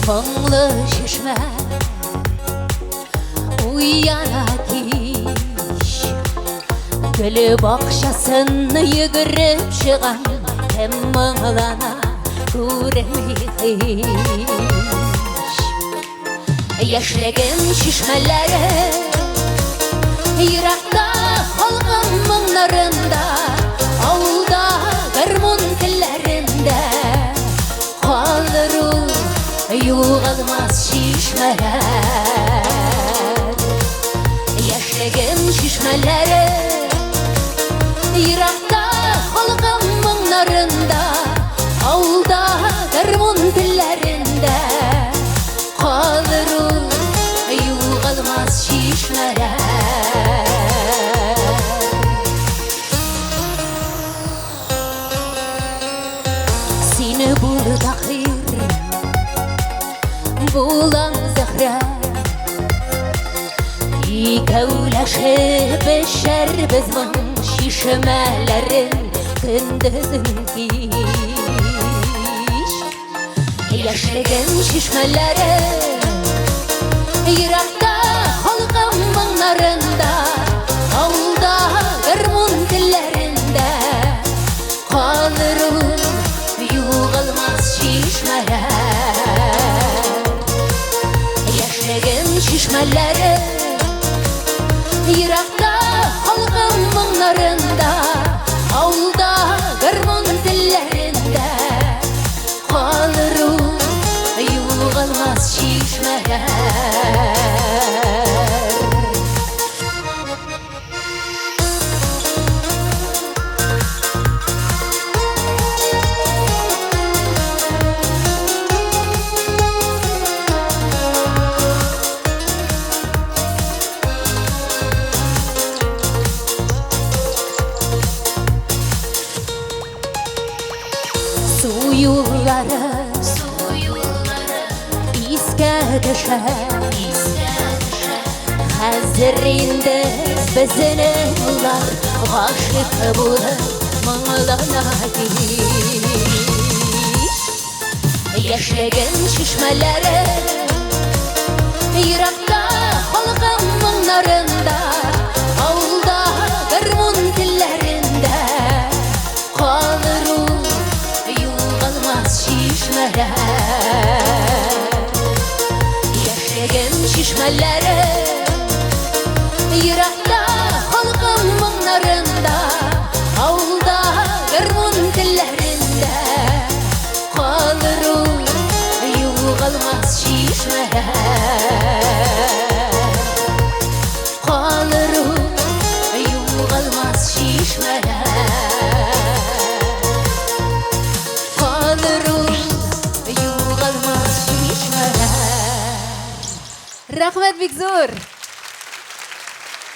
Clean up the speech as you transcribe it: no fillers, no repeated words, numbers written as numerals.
Ko'ngli shishma uyana kish gul bog'chasini yugurib chiqqan kim ming'lana ko'ramish yashlagan shishmalari yiroqda qolgan minglarinda ovulda garmon tillarinda qoldiru yo'g'almas shishmalar yashlagan shishmalari yiroqda qolgan minglarinda ovulda garmon tillarinda qoldiru yo'g'almas shishmalar seni burdaqir bulan zahra ikkovlashib bishar bizning shishmalarin kunduzin kish yashlagan shishmalari yiroqda qolgan minglarinda ovulda garmon tillarinda qoldiru yo'g'almas shishmalar yashlagan shishmalari yiroqda qolgan minglarinda ovulda garmon tillarinda qoldiru yo'g'almas shishmalar Suv yo'llari isga tushar hazir endi bizni ular g'oshiq bo'lib minglanadi yashlagan shishmalari yiroqda qolgan minglarinda ovulda garmon tillarinda qoldiru yo'g'almas shishmalar yashlagan shishmalari yiroqda qolgan minglarinda ovulda garmon tillarinda qoldiru yo'g'almas shishmalar qoldiru yo'g'almas shishmalar qoldiru yo'g'almas shishmalar. Rahmat Bekzo'r.